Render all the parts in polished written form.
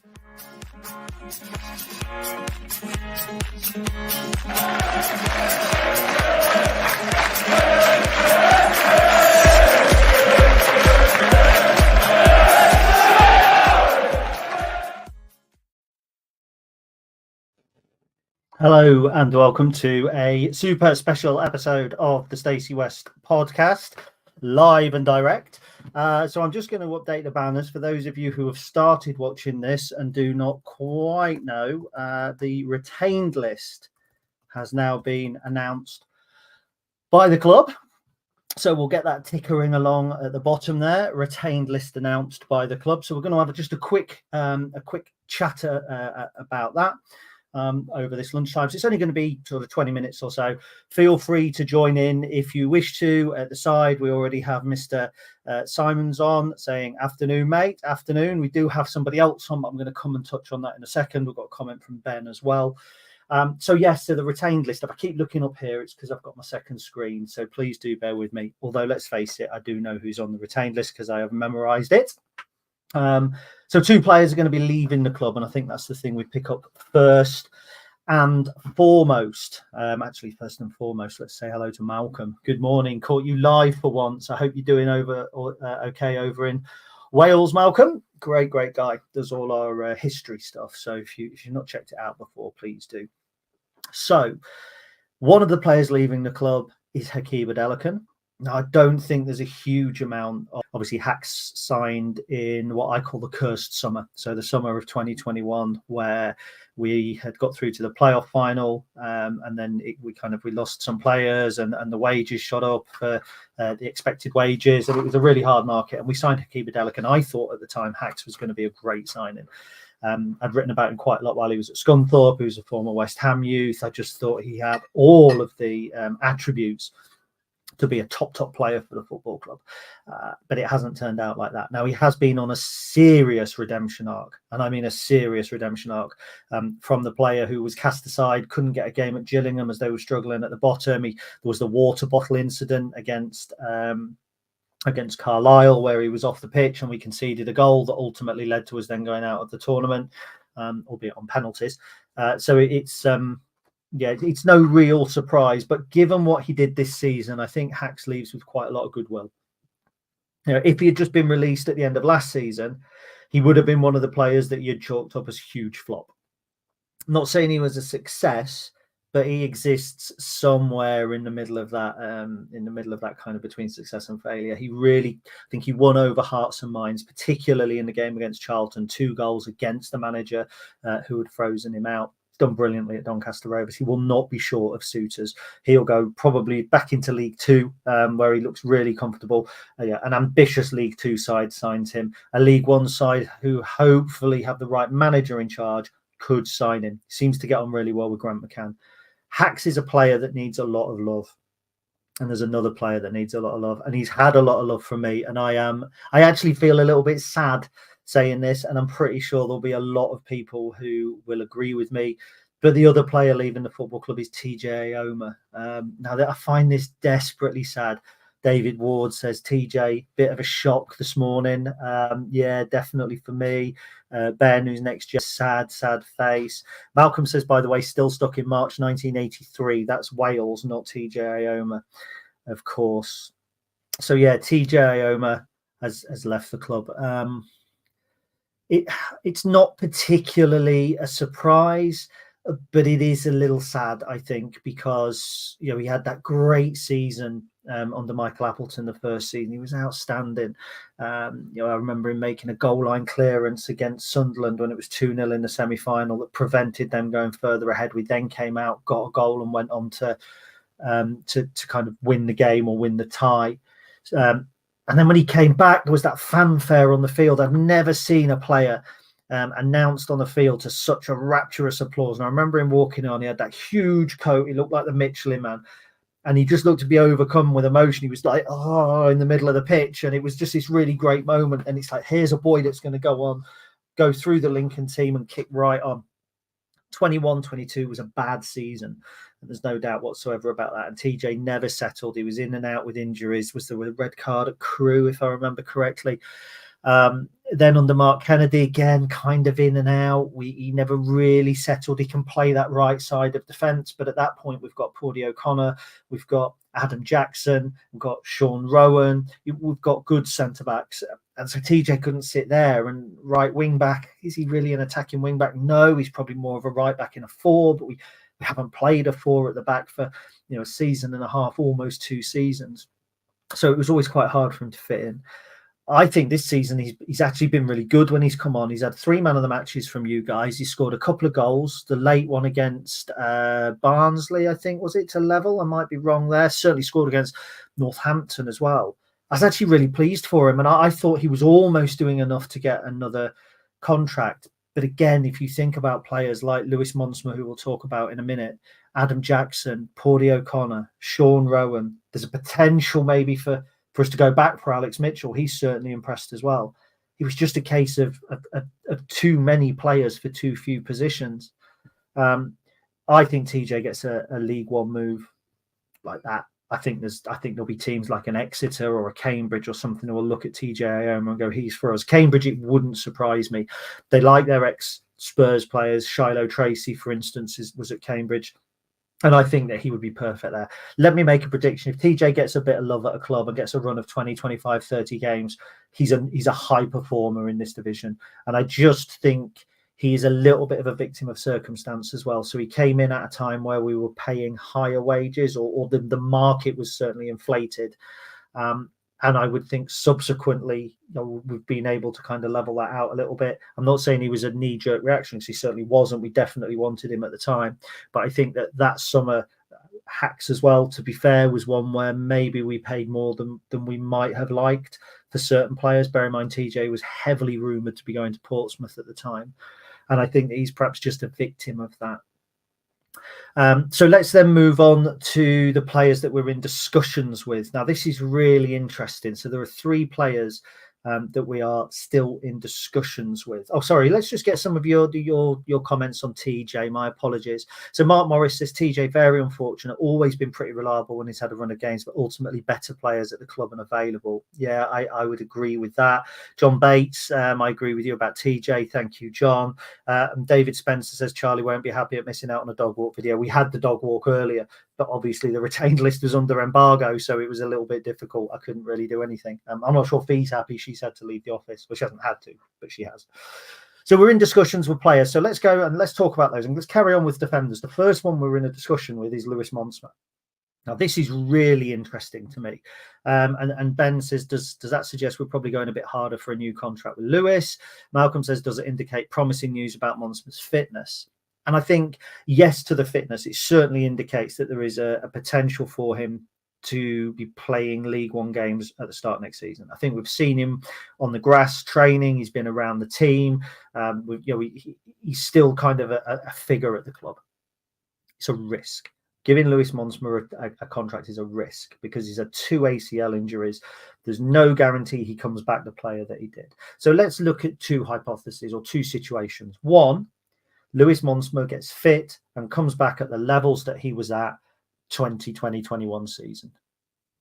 Hello and welcome to a super special episode of the Stacey West podcast, live and direct. So I'm just going to update the banners for those of you who have started watching this and do not quite know. The retained list has now been announced by the club. So we'll get that tickering along at the bottom there. Retained list announced by the club. So we're going to have just a quick chat about that. Over this lunchtime. So it's only going to be sort of 20 minutes or so. Feel free to join in if you wish to. At the side, we already have Mr. Simons on saying, afternoon, mate, afternoon. We do have somebody else on, but I'm going to come and touch on that in a second. We've got a comment from Ben as well. So the retained list, if I keep looking up here, it's because I've got my second screen. So please do bear with me. Although, let's face it, I do know who's on the retained list because I have memorized it. So two players are going to be leaving the club, and I think that's the thing we pick up first and foremost. Actually, first and foremost, let's say hello to Malcolm. Good morning. Caught you live for once. I hope you're doing okay over in Wales, Malcolm. Great guy. Does all our history stuff. So if you've not checked it out before, please do. So one of the players leaving the club is Hakeem Adelakan. Now, I don't think there's a huge amount of, obviously, Hacks signed in what I call the cursed summer. So the summer of 2021, where we had got through to the playoff final, and then we lost some players, and the wages shot up for the expected wages, and it was a really hard market. And we signed Hakeem Adelakan. I thought at the time Hacks was going to be a great signing. I'd written about him quite a lot while he was at Scunthorpe, who's a former West Ham youth. I just thought he had all of the attributes to be a top player for the football club, but it hasn't turned out like that. Now, he has been on a serious redemption arc, and I mean a serious redemption arc, from the player who was cast aside, couldn't get a game at Gillingham as they were struggling at the bottom. There was the water bottle incident against Carlisle, where he was off the pitch and we conceded a goal that ultimately led to us then going out of the tournament, albeit on penalties. So it's no real surprise, but given what he did this season, I think Hacks leaves with quite a lot of goodwill. If he had just been released at the end of last season, he would have been one of the players that you'd chalked up as huge flop. I'm not saying he was a success, but he exists somewhere in the middle of that, kind of between success and failure. He really, I think he won over hearts and minds, particularly in the game against Charlton, 2 goals against the manager who had frozen him out. Done brilliantly at Doncaster Rovers. He will not be short of suitors. He'll go probably back into League Two, where he looks really comfortable. An ambitious League Two side signs him. A League One side who hopefully have the right manager in charge could sign him. Seems to get on really well with Grant McCann. Hacks is a player that needs a lot of love. And there's another player that needs a lot of love. And he's had a lot of love from me. And I actually feel a little bit sad saying this, and I'm pretty sure there'll be a lot of people who will agree with me. But the other player leaving the football club is TJ Aoma. Now, I find this desperately sad. David Ward says, TJ, bit of a shock this morning. Yeah, definitely for me. Ben, who's next, just sad face. Malcolm says, by the way, still stuck in March 1983. That's Wales, not TJ Aoma, of course. So, yeah, TJ Aoma has left the club. It's not particularly a surprise, but it is a little sad, I think, because he had that great season under Michael Appleton the first season. He was outstanding. I remember him making a goal line clearance against Sunderland when it was 2-0 in the semi-final that prevented them going further ahead. We then came out, got a goal, and went on to kind of win the game or win the tie. And then when he came back, there was that fanfare on the field. I've never seen a player announced on the field to such a rapturous applause. And I remember him walking on. He had that huge coat. He looked like the Michelin Man. And he just looked to be overcome with emotion. He was like, in the middle of the pitch. And it was just this really great moment. And it's like, here's a boy that's going to go through the Lincoln team and kick right on. 21-22 was a bad season. And there's no doubt whatsoever about that. And TJ never settled. He was in and out with injuries. Was there a red card at Crewe, if I remember correctly? Then under Mark Kennedy, again, kind of in and out. He never really settled. He can play that right side of defence, but at that point, we've got Paudie O'Connor, we've got Adam Jackson, we've got Sean Rowan, we've got good centre backs, and so TJ couldn't sit there. And right wing back, is he really an attacking wing back? No, he's probably more of a right back in a 4, but we haven't played a 4 at the back for a season and a half, almost 2 seasons. So it was always quite hard for him to fit in. I think this season he's actually been really good when he's come on. He's had 3 man of the matches from you guys. He scored a couple of goals. The late one against Barnsley, I think, was it, to level? I might be wrong there. Certainly scored against Northampton as well. I was actually really pleased for him, and I thought he was almost doing enough to get another contract. But again, if you think about players like Lewis Monsma, who we'll talk about in a minute, Adam Jackson, Paudie O'Connor, Sean Rowan, there's a potential maybe for us to go back for Alex Mitchell. He's certainly impressed as well. It was just a case of too many players for too few positions. I think TJ gets a League One move like that. I think there'll be teams like an Exeter or a Cambridge or something who will look at TJ Ioma and go, he's for us. Cambridge, it wouldn't surprise me. They like their ex-Spurs players. Shiloh Tracy, for instance, was at Cambridge. And I think that he would be perfect there. Let me make a prediction. If TJ gets a bit of love at a club and gets a run of 20, 25, 30 games, he's a high performer in this division. And I just think he's a little bit of a victim of circumstance as well. So he came in at a time where we were paying higher wages, or the market was certainly inflated. And I would think subsequently, we've been able to kind of level that out a little bit. I'm not saying he was a knee-jerk reaction, because he certainly wasn't. We definitely wanted him at the time. But I think that summer, Hacks as well, to be fair, was one where maybe we paid more than we might have liked for certain players. Bear in mind, TJ was heavily rumoured to be going to Portsmouth at the time. And I think that he's perhaps just a victim of that. So let's then move on to the players that we're in discussions with. Now, this is really interesting. So there are 3 players that we are still in discussions with. Oh, sorry. Let's just get some of your comments on TJ. My apologies. So Mark Morris says, TJ, very unfortunate. Always been pretty reliable when he's had a run of games, but ultimately better players at the club and available. Yeah, I would agree with that. John Bates, I agree with you about TJ. Thank you, John. And David Spencer says, Charlie won't be happy at missing out on a dog walk video. We had the dog walk earlier, but obviously the retained list was under embargo, so it was a little bit difficult. I couldn't really do anything. I'm not sure if Fee's happy. She's had to leave the office. Well, she hasn't had to, but she has. So we're in discussions with players. So let's go and let's talk about those. And let's carry on with defenders. The first one we're in a discussion with is Lewis Monsma. Now, this is really interesting to me. And Ben says, does that suggest we're probably going a bit harder for a new contract with Lewis? Malcolm says, does it indicate promising news about Monsma's fitness? And I think, yes, to the fitness, it certainly indicates that there is a potential for him to be playing League One games at the start of next season. I think we've seen him on the grass training. He's been around the team. He's still kind of a figure at the club. It's a risk. Giving Lewis Monsma a contract is a risk, because he's had 2 ACL injuries. There's no guarantee he comes back the player that he did. So let's look at 2 hypotheses or 2 situations. One, Lewis Monsma gets fit and comes back at the levels that he was at 2020-21 season.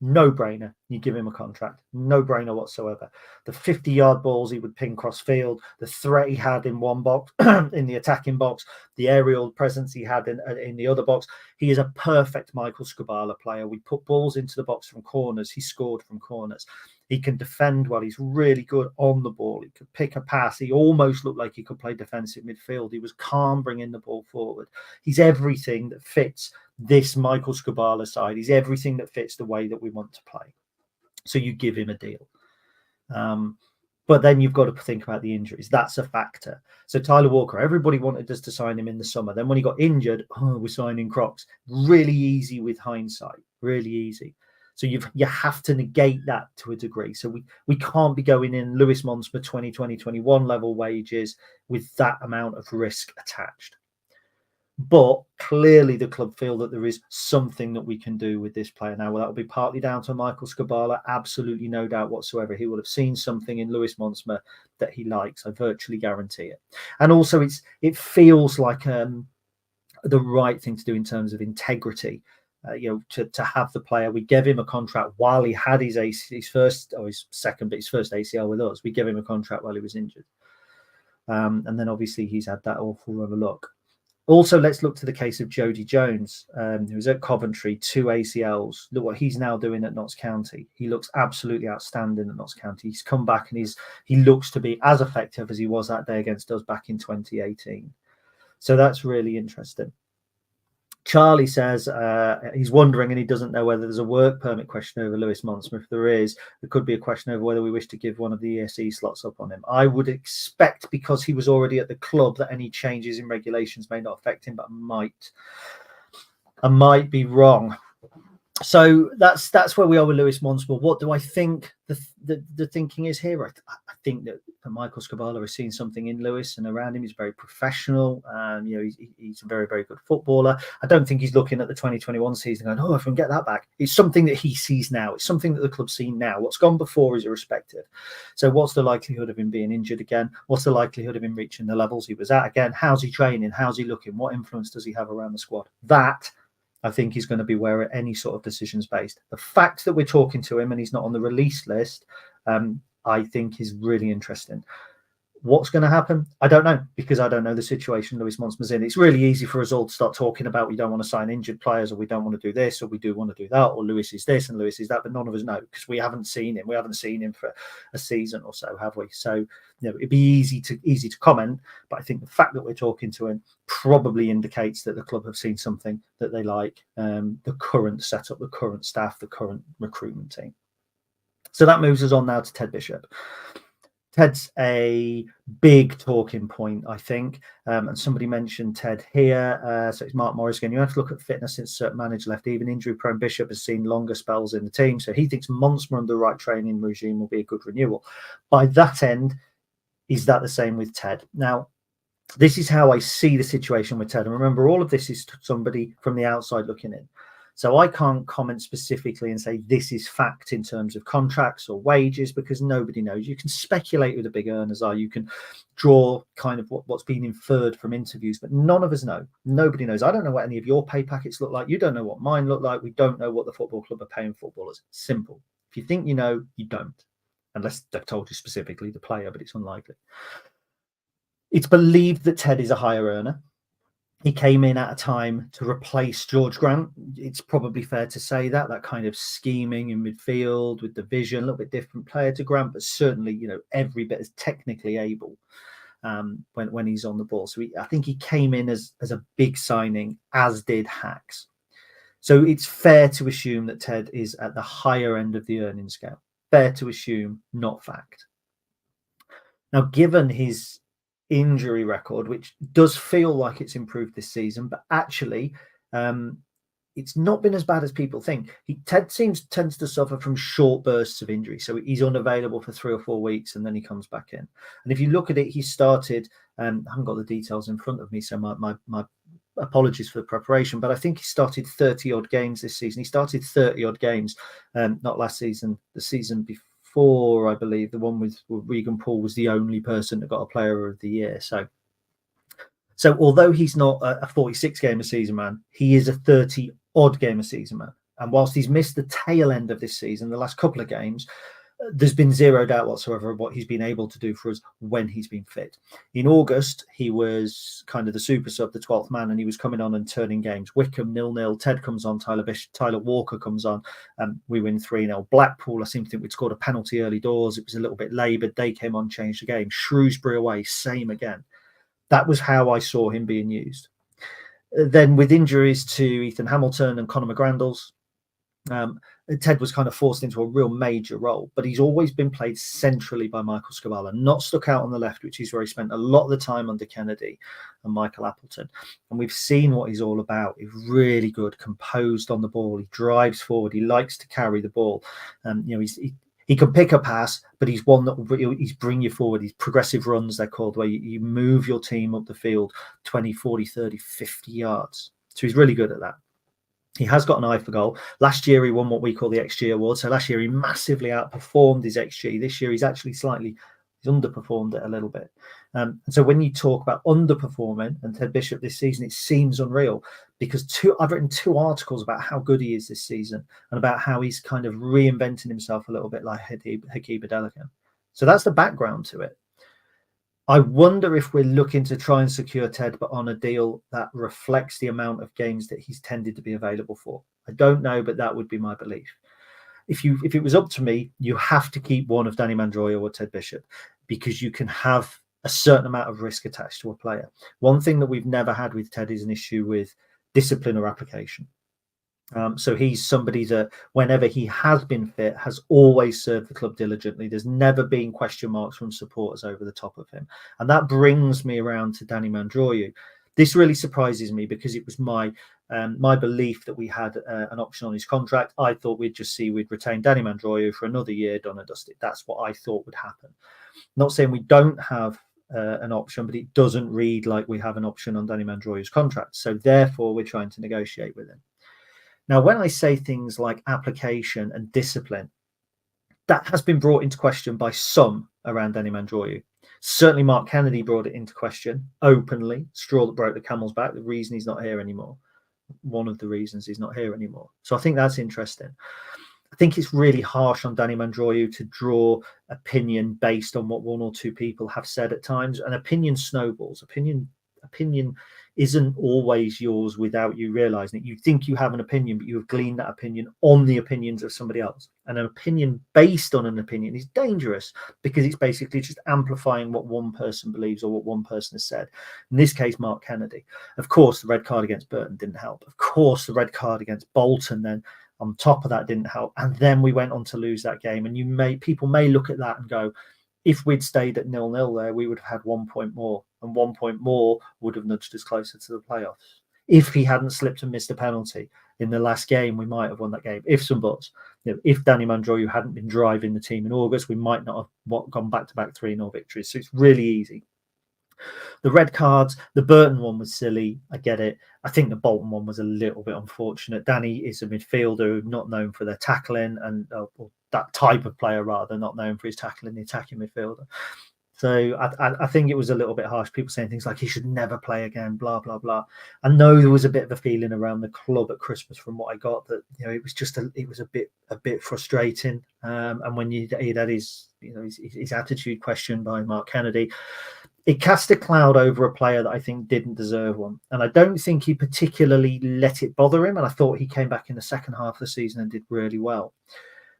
No brainer. You give him a contract. No brainer whatsoever. The 50-yard balls he would ping cross field, the threat he had in one box, in the attacking box, the aerial presence he had in the other box. He is a perfect Michael Skubala player. We put balls into the box from corners. He scored from corners. He can defend well. He's really good on the ball. He could pick a pass. He almost looked like he could play defensive midfield. He was calm bringing the ball forward. He's everything that fits this Michael Skubala side. He's everything that fits the way that we want to play. So you give him a deal. But then you've got to think about the injuries. That's a factor. So Tyler Walker, everybody wanted us to sign him in the summer. Then when he got injured, we're signing Crocs. Really easy with hindsight. Really easy. So you have to negate that to a degree. So we can't be going in Lewis Monsma 2020-21 level wages with that amount of risk attached. But clearly the club feel that there is something that we can do with this player now. Well, that will be partly down to Michael Skubala. Absolutely no doubt whatsoever. He will have seen something in Lewis Monsma that he likes. I virtually guarantee it. And also it feels like the right thing to do in terms of integrity. to have the player. We gave him a contract while he had his first ACL with us. We gave him a contract while he was injured. And then obviously he's had that awful run of luck. Also, let's look to the case of Jody Jones, who was at Coventry, 2 ACLs. Look what he's now doing at Notts County. He looks absolutely outstanding at Notts County. He's come back and he looks to be as effective as he was that day against us back in 2018. So that's really interesting. Charlie says he's wondering, and he doesn't know whether there's a work permit question over Lewis Monsmer. If there is, there could be a question over whether we wish to give one of the ESE slots up on him. I would expect, because he was already at the club, that any changes in regulations may not affect him, but I might be wrong. So that's where we are with Lewis Monsmer. What do I think the thinking is here? I think that Michael Skubala has seen something in Lewis and around him. He's very professional. He's a very, very good footballer. I don't think he's looking at the 2021 season going, oh, if I can get that back. It's something that he sees now. It's something that the club's seen now. What's gone before is irrespective. So what's the likelihood of him being injured again? What's the likelihood of him reaching the levels he was at again? How's he training? How's he looking? What influence does he have around the squad? That, I think, is going to be where any sort of decision's based. The fact that we're talking to him and he's not on the release list, I think is really interesting. What's going to happen? I don't know, because I don't know the situation Lewis Monsmer's in. It's really easy for us all to start talking about we don't want to sign injured players, or we don't want to do this, or we do want to do that, or Lewis is this and Lewis is that, but none of us know because we haven't seen him. We haven't seen him for a season or so, have we? So it'd be easy to comment, but I think the fact that we're talking to him probably indicates that the club have seen something that they like, the current setup, the current staff, the current recruitment team. So that moves us on now to Ted Bishop. Ted's a big talking point, I think. And somebody mentioned Ted here. So it's Mark Morris again. You have to look at fitness since certain manager left. Even injury-prone Bishop has seen longer spells in the team. So he thinks Monsmer under the right training regime will be a good renewal. By that end, is that the same with Ted? Now, this is how I see the situation with Ted. And remember, all of this is somebody from the outside looking in. So I can't comment specifically and say this is fact in terms of contracts or wages, because nobody knows. You can speculate who the big earners are. You can draw kind of what's been inferred from interviews, but none of us know. Nobody knows. I don't know what any of your pay packets look like. You don't know what mine look like. We don't know what the football club are paying footballers. Simple. If you think you know, you don't. Unless they've told you specifically the player, but it's unlikely. It's believed that Ted is a higher earner. He came in at a time to replace George Grant. It's probably fair to say that kind of scheming in midfield with the vision, a little bit different player to Grant, but certainly, every bit as technically able when he's on the ball. So I think he came in as a big signing, as did Hacks. So it's fair to assume that Ted is at the higher end of the earning scale. Fair to assume, not fact. Now, given his injury record, which does feel like it's improved this season, but actually it's not been as bad as people think. Ted tends to suffer from short bursts of injury, so he's unavailable for 3 or 4 weeks and then he comes back in. And if you look at it, he started, I haven't got the details in front of me, so my apologies for the preparation, but I think he started 30 odd games this season. He started 30 odd games, not last season, the season before. I believe the one with Regan Paul was the only person that got a player of the year. So although he's not a 46 game a season man, he is a 30 odd game a season man. And whilst he's missed the tail end of this season, the last couple of games, there's been zero doubt whatsoever of what he's been able to do for us when he's been fit. In August, he was kind of the super sub, the 12th man, and he was coming on and turning games. Wickham 0-0, Ted comes on, Tyler Walker comes on, we win 3-0. Blackpool, I seem to think we'd scored a penalty early doors. It was a little bit laboured. They came on, changed the game. Shrewsbury away, same again. That was how I saw him being used. Then with injuries to Ethan Hamilton and Conor McGrandles, Ted was kind of forced into a real major role, but he's always been played centrally by Michael Skubala, not stuck out on the left, which is where he spent a lot of the time under Kennedy and Michael Appleton. And we've seen what he's all about. He's really good, composed on the ball. He drives forward. He likes to carry the ball. He can pick a pass, but he's one that he's bring you forward. He's progressive runs, they're called, where you move your team up the field 20, 40, 30, 50 yards. So he's really good at that. He has got an eye for goal. Last year, he won what we call the XG award. So last year, he massively outperformed his XG. This year, he's actually slightly He's underperformed it a little bit. And so when you talk about underperforming and Ted Bishop this season, it seems unreal, because I've written 2 articles about how good he is this season and about how he's kind of reinventing himself a little bit like Hakeem Adelakam. So that's the background to it. I wonder if we're looking to try and secure Ted, but on a deal that reflects the amount of games that he's tended to be available for. I don't know, but that would be my belief. If it was up to me, you have to keep one of Danny Mandroya or Ted Bishop, because you can have a certain amount of risk attached to a player. One thing that we've never had with Ted is an issue with discipline or application. So he's somebody that whenever he has been fit has always served the club diligently. There's never been question marks from supporters over the top of him. And that brings me around to Danny Mandroya. This really surprises me, because it was my belief that we had an option on his contract. I thought we'd retain Danny Mandroya for another year, done and dusted. That's what I thought would happen. Not saying we don't have an option, but it doesn't read like we have an option on Danny Mandroya's contract. So therefore, we're trying to negotiate with him. Now, when I say things like application and discipline, that has been brought into question by some around Danny Mandroya. Certainly, Mark Kennedy brought it into question openly. Straw that broke the camel's back. The reason he's not here anymore. One of the reasons he's not here anymore. So I think that's interesting. I think it's really harsh on Danny Mandroya to draw opinion based on what 1 or 2 people have said at times. And opinion snowballs. Opinion isn't always yours without you realizing it. You think you have an opinion, but you have gleaned that opinion on the opinions of somebody else. And an opinion based on an opinion is dangerous, because it's basically just amplifying what one person believes or what one person has said. In this case, Mark Kennedy. Of course, the red card against Burton didn't help. Of course, the red card against Bolton then on top of that didn't help. And then we went on to lose that game. And people may look at that and go, if we'd stayed at 0-0 there, we would have had 1 point more, and 1 point more would have nudged us closer to the playoffs. If he hadn't slipped and missed a penalty in the last game, we might have won that game. Ifs and buts. If Danny Mandroya hadn't been driving the team in August, we might not have gone back-to-back 3-0 victories. So it's really easy. The red cards, the Burton one was silly. I get it. I think the Bolton one was a little bit unfortunate. Danny is a midfielder not known for their tackling, and that type of player rather, not known for his tackling, the attacking midfielder. So I think it was a little bit harsh. People saying things like he should never play again, blah, blah, blah. I know there was a bit of a feeling around the club at Christmas from what I got that, it was just a bit frustrating. And when he'd had his attitude questioned by Mark Kennedy, it cast a cloud over a player that I think didn't deserve one. And I don't think he particularly let it bother him. And I thought he came back in the second half of the season and did really well.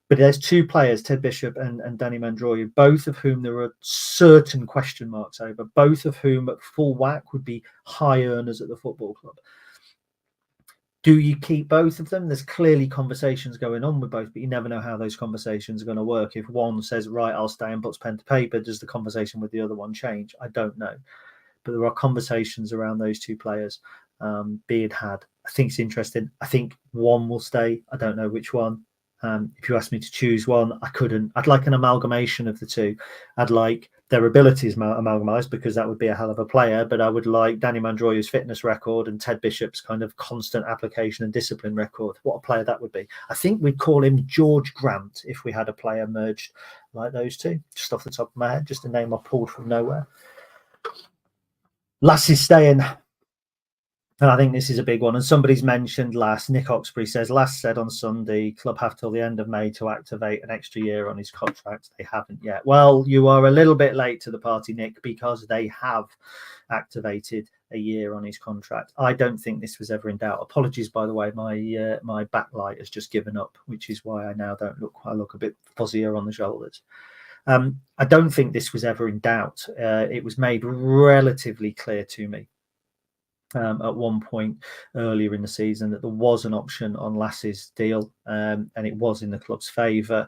But there's 2 players, Ted Bishop and Danny Mandroya, both of whom there are certain question marks over, both of whom at full whack would be high earners at the football club. Do you keep both of them? There's clearly conversations going on with both, but you never know how those conversations are going to work. If one says, right, I'll stay and puts pen to paper, does the conversation with the other one change? I don't know. But there are conversations around those 2 players being had. I think it's interesting. I think one will stay. I don't know which one. If you asked me to choose one, I couldn't. I'd like an amalgamation of the 2. I'd like their abilities amalgamized, because that would be a hell of a player. But I would like Danny Mandroya's fitness record and Ted Bishop's kind of constant application and discipline record. What a player that would be. I think we'd call him George Grant if we had a player merged like those 2. Just off the top of my head, just a name I pulled from nowhere. Lascelles staying. And I think this is a big one. And somebody's mentioned Nick Oxbury says, Lass said on Sunday, club have till the end of May to activate an extra year on his contract. They haven't yet. Well, you are a little bit late to the party, Nick, because they have activated a year on his contract. I don't think this was ever in doubt. Apologies, by the way, my backlight has just given up, which is why I now I look a bit fuzzier on the shoulders. I don't think this was ever in doubt. It was made relatively clear to me at one point earlier in the season that there was an option on Lascelles' deal, and it was in the club's favour.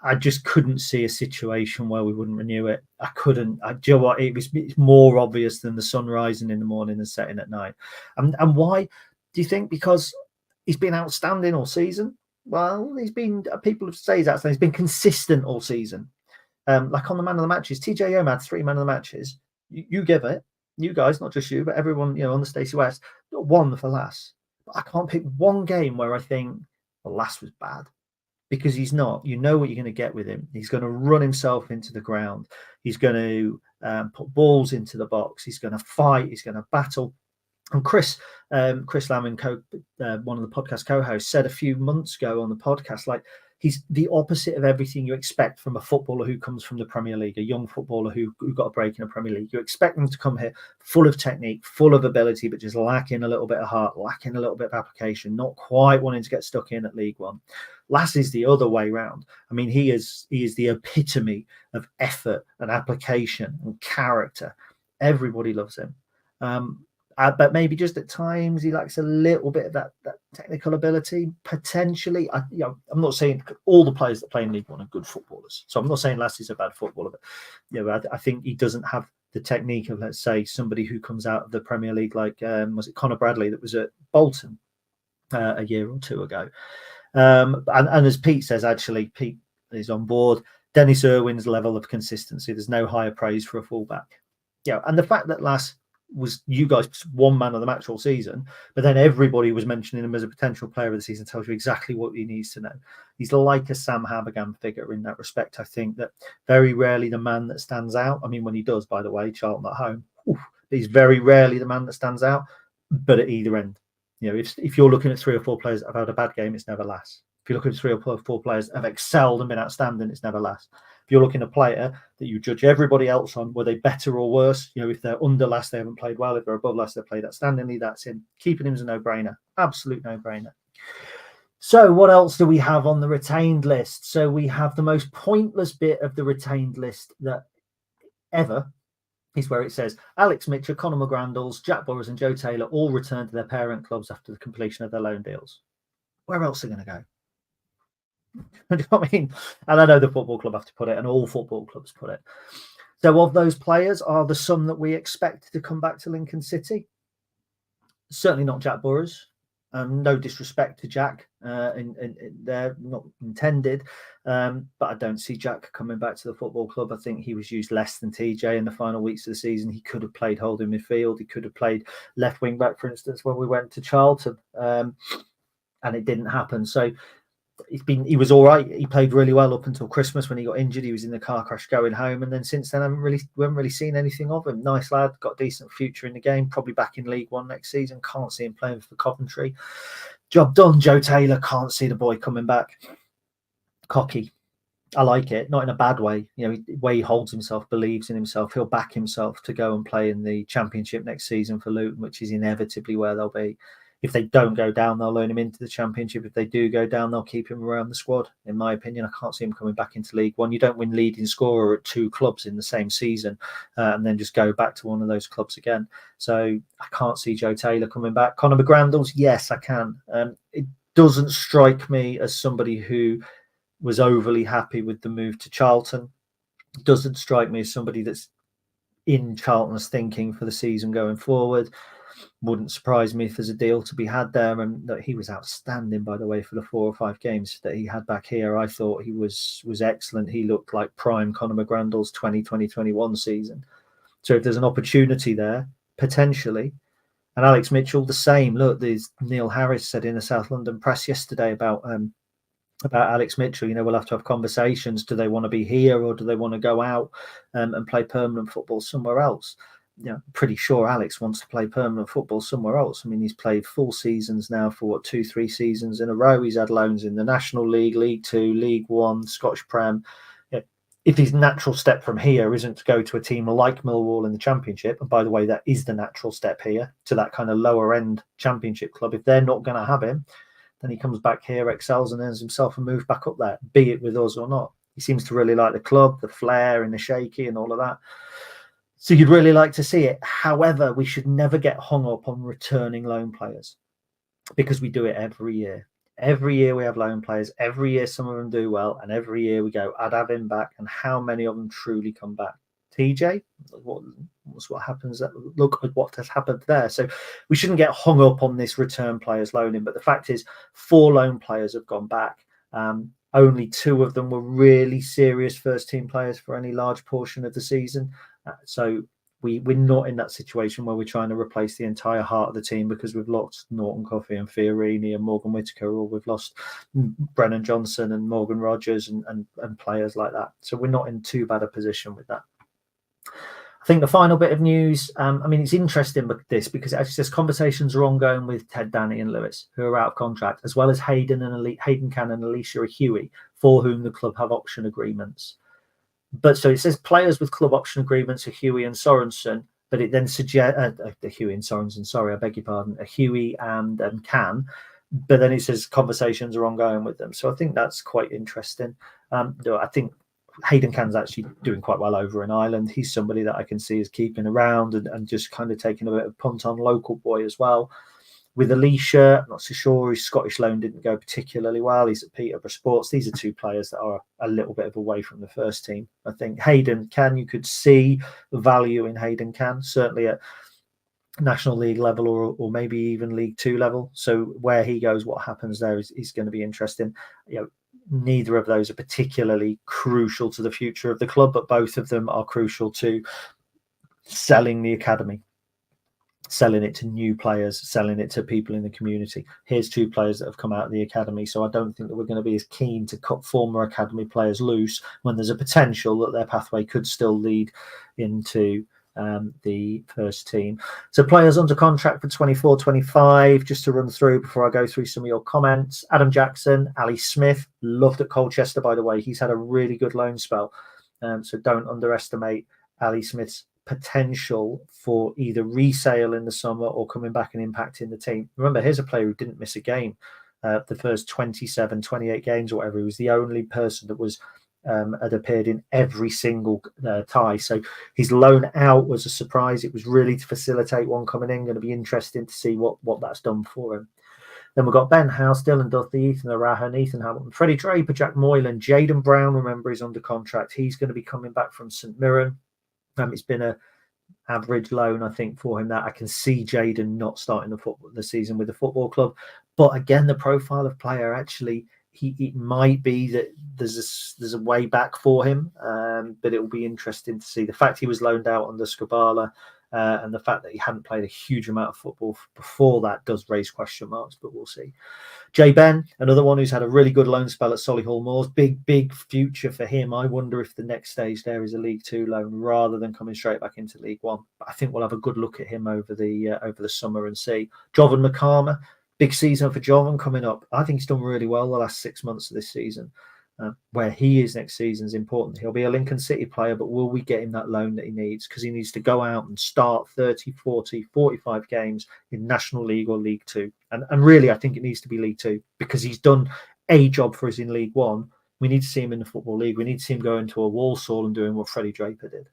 I just couldn't see a situation where we wouldn't renew it. I couldn't. Do you know what? It's more obvious than the sun rising in the morning and setting at night. And why do you think? Because he's been outstanding all season. Well, people have said that he's been consistent all season. Like on the man of the matches, TJ Yom had 3 man of the matches. You give it. You guys, not just you, but everyone, on the Stacey West, got 1 for Lass. But I can't pick one game where I think, well, Lass was bad. because he's not. You know what you're going to get with him. He's going to run himself into the ground. He's going to put balls into the box. He's going to fight. He's going to battle. And Chris Lamb, one of the podcast co-hosts, said a few months ago on the podcast, like, he's the opposite of everything you expect from a footballer who comes from the Premier League, a young footballer who got a break in the Premier League. You expect them to come here full of technique, full of ability, but just lacking a little bit of heart, lacking a little bit of application, not quite wanting to get stuck in at League One. Lascelles the other way round. I mean, he is the epitome of effort and application and character. Everybody loves him. But maybe just at times he lacks a little bit of that technical ability, potentially. I'm not saying all the players that play in League One are good footballers, so I'm not saying Lascelles is a bad footballer, but I think he doesn't have the technique of, let's say, somebody who comes out of the Premier League, like was it Conor Bradley that was at Bolton a year or two ago. And as Pete says, actually, Pete is on board. Dennis Irwin's level of consistency, there's no higher praise for a fullback. And the fact that was, you guys, one man of the match all season, but then everybody was mentioning him as a potential player of the season, tells you exactly what he needs to know. He's like a Sam Habergan figure in that respect. I think that very rarely the man that stands out. I mean, when he does, by the way, Charlton at home, he's very rarely the man that stands out, but at either end. If you're looking at 3 or 4 players that have had a bad game, it's never Lass. If you're looking at 3 or 4 players that have excelled and been outstanding, it's never Lass. If you're looking at a player that you judge everybody else on, were they better or worse? If they're under Lass, they haven't played well. If they're above Lass, they've played outstandingly. That's him. Keeping him is a no-brainer. Absolute no-brainer. So what else do we have on the retained list? So we have the most pointless bit of the retained list that ever is where it says Alex Mitchell, Conor McGrandles, Jack Burrows and Joe Taylor all returned to their parent clubs after the completion of their loan deals. Where else are they going to go? Do you know what I mean? And I know the football club have to put it, and all football clubs put it. So of those players, are there some that we expect to come back to Lincoln City? Certainly not Jack Burrows. No disrespect to Jack, they're not intended, but I don't see Jack coming back to the football club. I think he was used less than TJ in the final weeks of the season. He could have played holding midfield. He could have played left wing back, for instance, when we went to Charlton, and it didn't happen. So he was all right. He played really well up until Christmas when he got injured. He was in the car crash going home, and then since then we haven't really seen anything of him. Nice lad, got a decent future in the game, probably back in League One next season. Can't see him playing for Coventry. Job done. Joe Taylor, can't see the boy coming back. Cocky. I like it, not in a bad way. The way he holds himself, believes in himself. He'll back himself to go and play in the Championship next season for Luton, which is inevitably where they'll be. If they don't go down, they'll loan him into the Championship. If they do go down, they'll keep him around the squad. In my opinion, I can't see him coming back into League One. You don't win leading scorer at 2 clubs in the same season and then just go back to one of those clubs again. So I can't see Joe Taylor coming back. Conor McGrandles, yes, I can. It doesn't strike me as somebody who was overly happy with the move to Charlton. It doesn't strike me as somebody that's in Charlton's thinking for the season going forward. Wouldn't surprise me if there's a deal to be had there. And that he was outstanding, by the way, for the 4 or 5 games that he had back here. I thought he was excellent. He looked like prime Conor McGrandles 2020-21 season. So if there's an opportunity there, potentially. And Alex Mitchell, the same. Look, there's Neil Harris said in the South London press yesterday about Alex Mitchell, we'll have to have conversations. Do they want to be here, or do they want to go out and play permanent football somewhere else? Pretty sure Alex wants to play permanent football somewhere else. I mean, he's played full seasons now for 2-3 seasons in a row. He's had loans in the National League, League 2, League 1, Scottish Prem. If his natural step from here isn't to go to a team like Millwall in the Championship, and by the way, that is the natural step here, to that kind of lower end Championship club, if they're not going to have him, then he comes back here, excels and earns himself a move back up there, be it with us or not. He seems to really like the club, the flair and the shaky and all of that. So you'd really like to see it. However, we should never get hung up on returning loan players, because we do it every year. Every year we have loan players. Every year some of them do well. And every year we go, I'd have him back. And how many of them truly come back? TJ, what happens? Look at what has happened there. So we shouldn't get hung up on this return players loaning. But the fact is, 4 loan players have gone back. Only 2 of them were really serious first team players for any large portion of the season. So we're not in that situation where we're trying to replace the entire heart of the team because we've lost Norton Coffey and Fiorini and Morgan Whittaker, or we've lost Brennan Johnson and Morgan Rogers and players like that. So we're not in too bad a position with that. I think the final bit of news, it's interesting with this because it actually says conversations are ongoing with Ted, Danny and Lewis, who are out of contract, as well as Hayden Can and Alicia Huey, for whom the club have option agreements. But so it says players with club option agreements are Huey and Sorensen, but it then suggests Huey and Sorensen. Sorry, I beg your pardon. Huey and Can, but then it says conversations are ongoing with them. So I think that's quite interesting. I think Hayden Can's actually doing quite well over in Ireland. He's somebody that I can see is keeping around and just kind of taking a bit of punt on local boy as well. With Alicia, I'm not so sure. His Scottish loan didn't go particularly well. He's at Peterborough Sports. These are two players that are a little bit of away from the first team. I think Hayden Can, you could see the value in Hayden Can, certainly at National League level or maybe even League Two level. So where he goes, what happens there is going to be interesting. Neither of those are particularly crucial to the future of the club, but both of them are crucial to selling the academy, selling it to new players, selling it to people in the community. Here's two players that have come out of the academy, so I don't think that we're going to be as keen to cut former academy players loose when there's a potential that their pathway could still lead into the first team. So players under contract for 24-25, just to run through before I go through some of your comments. Adam Jackson, Ali Smith, loved at Colchester, by the way. He's had a really good loan spell. So don't underestimate Ali Smith's potential for either resale in the summer or coming back and impacting the team. Remember, here's a player who didn't miss a game. The first 27, 28 games or whatever. He was the only person that was had appeared in every single tie. So his loan out was a surprise. It was really to facilitate one coming in. Going to be interesting to see what that's done for him. Then we've got Ben House, Dylan Duthie, Ethan Arahan, Ethan Hamilton, Freddie Draper, Jack Moylan, Jaden Brown. Remember, he's under contract. He's going to be coming back from St Mirren. It's been a average loan, I think, for him. That I can see Jaden not starting the season with the football club. But again, the profile of player, actually, it might be that there's a way back for him, but it will be interesting to see. The fact he was loaned out under Skubala and the fact that he hadn't played a huge amount of football before that does raise question marks, but we'll see. Jay Ben, another one who's had a really good loan spell at Solihull Moors. Big future for him. I wonder if the next stage there is a League Two loan rather than coming straight back into League One. But I think we'll have a good look at him over the summer and see. Jovan McCarmer, big season for Jovan coming up. I think he's done really well the last 6 months of this season. Where he is next season is important. He'll be a Lincoln City player, but will we get him that loan that he needs? Because he needs to go out and start 30, 40, 45 games in National League or League Two. And really, I think it needs to be League Two because he's done a job for us in League One. We need to see him in the Football League. We need to see him going to a Walsall and doing what Freddie Draper did.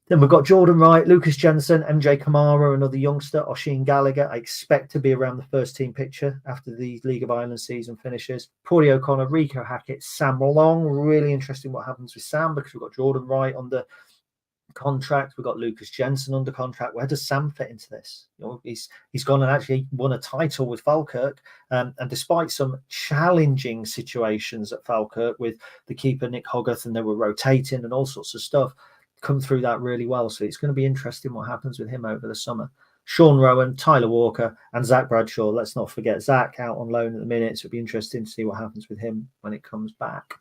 Then we've got Jordan Wright, Lucas Jensen, MJ Kamara, another youngster, Oisin Gallagher. I expect to be around the first team picture after the League of Ireland season finishes. Paulie O'Connor, Rico Hackett, Sam Long. Really interesting what happens with Sam because we've got Jordan Wright under contract. We've got Lucas Jensen under contract. Where does Sam fit into this? He's gone and actually won a title with Falkirk. And despite some challenging situations at Falkirk with the keeper, Nick Hogarth, and they were rotating and all sorts of stuff, come through that really well. So it's going to be interesting what happens with him over the summer. Sean Rowan, Tyler Walker, and Zach Bradshaw. Let's not forget Zach out on loan at the minute. So it'll be interesting to see what happens with him when it comes back.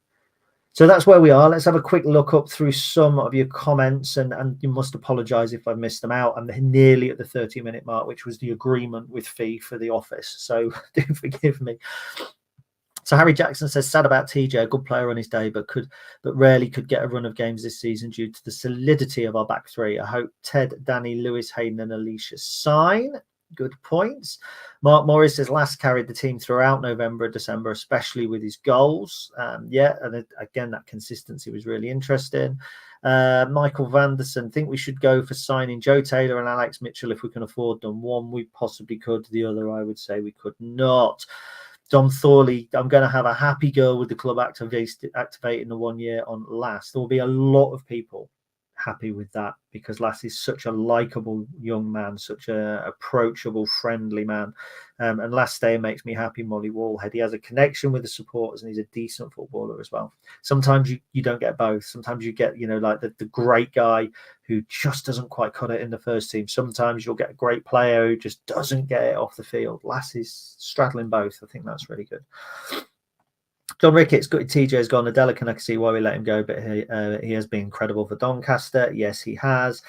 So that's where we are. Let's have a quick look up through some of your comments, and you must apologise if I missed them out. I'm nearly at the 30-minute mark, which was the agreement with Fee for the office. So do forgive me. So Harry Jackson says, sad about TJ, a good player on his day, but rarely could get a run of games this season due to the solidity of our back three. I hope Ted, Danny, Lewis, Hayden and Alicia sign. Good points. Mark Morris says, last carried the team throughout November and December, especially with his goals. And again, that consistency was really interesting. Michael Vanderson, think we should go for signing Joe Taylor and Alex Mitchell if we can afford them. One, we possibly could. The other, I would say we could not. Dom Thorley, I'm going to have a happy girl with the club activating the 1 year on last. There will be a lot of people happy with that, because Lass is such a likeable young man, such a approachable, friendly man. And last day makes me happy, Molly Wallhead. He has a connection with the supporters and he's a decent footballer as well. Sometimes you don't get both. Sometimes you get, like the great guy who just doesn't quite cut it in the first team. Sometimes you'll get a great player who just doesn't get it off the field. Lass is straddling both. I think that's really good. John Ricketts, good. TJ's gone. Adela, can I see why we let him go, but he has been incredible for Doncaster. Yes, he has.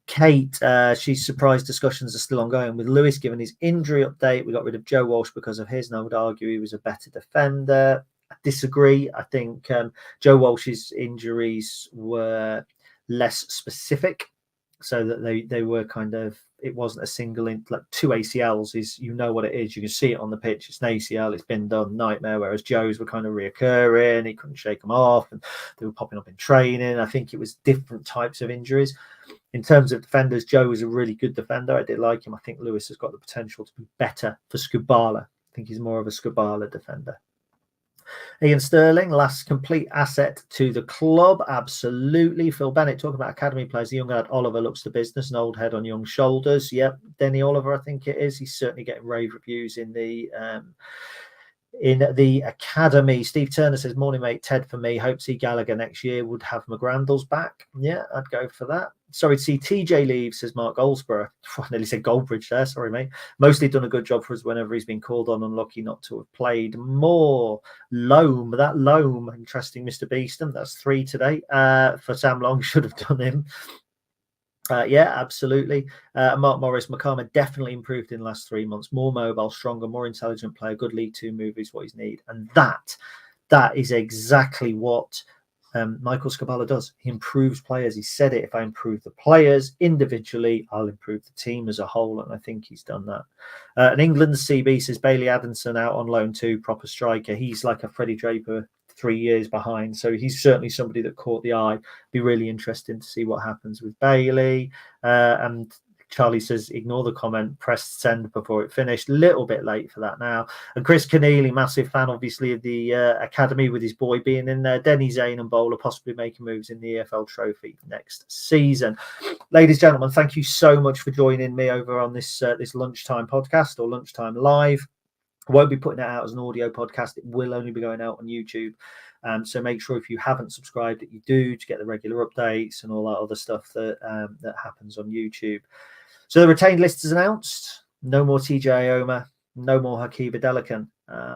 Kate, she's surprised discussions are still ongoing with Lewis given his injury update. We got rid of Joe Walsh because of his, and I would argue he was a better defender. I disagree. I think Joe Walsh's injuries were less specific, so that they were kind of, it wasn't a single, like 2 ACLs is, what it is. You can see it on the pitch. It's an ACL. It's been done, nightmare. Whereas Joe's were kind of reoccurring. He couldn't shake them off, and they were popping up in training. I think it was different types of injuries. In terms of defenders, Joe was a really good defender. I did like him. I think Lewis has got the potential to be better for Skubala. I think he's more of a Skubala defender. Ian Sterling, last complete asset to the club. Absolutely. Phil Bennett talking about academy players. The young lad Oliver looks to business, an old head on young shoulders. Yep, Denny Oliver, I think it is. He's certainly getting rave reviews in the academy. Steve Turner says, morning mate, Ted for me. Hope to see Gallagher next year. Would have McGrandles back. Yeah, I'd go for that. Sorry to see TJ leave, says Mark Goldsborough. I nearly said Goldbridge there. Sorry, mate. Mostly done a good job for us whenever he's been called on. Unlucky not to have played more. Loam, interesting, Mr. Beeston. That's 3 today. For Sam Long, should have done him. Yeah, absolutely. Mark Morris, Makama definitely improved in the last 3 months. More mobile, stronger, more intelligent player. Good League 2 move is what he's need. And that is exactly what Michael Skubala does. He improves players. He said it, if I improve the players individually, I'll improve the team as a whole, and I think he's done that. And England's CB says Bailey Adamson out on loan too, proper striker. He's like a Freddie Draper 3 years behind, so he's certainly somebody that caught the eye. Be really interesting to see what happens with Bailey. And Charlie says, ignore the comment, press send before it finished. Little bit late for that now. And Chris Keneally, massive fan, obviously, of the academy with his boy being in there. Denny Zane and Bowler possibly making moves in the EFL Trophy next season. Ladies and gentlemen, thank you so much for joining me over on this lunchtime podcast or lunchtime live. I won't be putting it out as an audio podcast. It will only be going out on YouTube. So make sure if you haven't subscribed that you do, to get the regular updates and all that other stuff that happens on YouTube. So the retained list is announced. No more TJ Ioma, no more Hakiba Delican.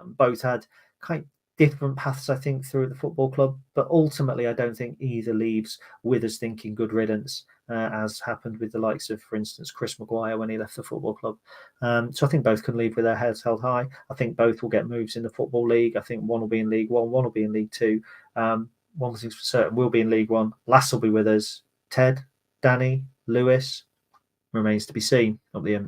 Both had kind of different paths, I think, through the football club. But ultimately, I don't think either leaves with us thinking good riddance, as happened with the likes of, for instance, Chris Maguire when he left the football club. So I think both can leave with their heads held high. I think both will get moves in the Football League. I think one will be in League One, one will be in League Two. One thing's for certain, will be in League One. Lass will be with us. Ted, Danny, Lewis, remains to be seen. Up the end.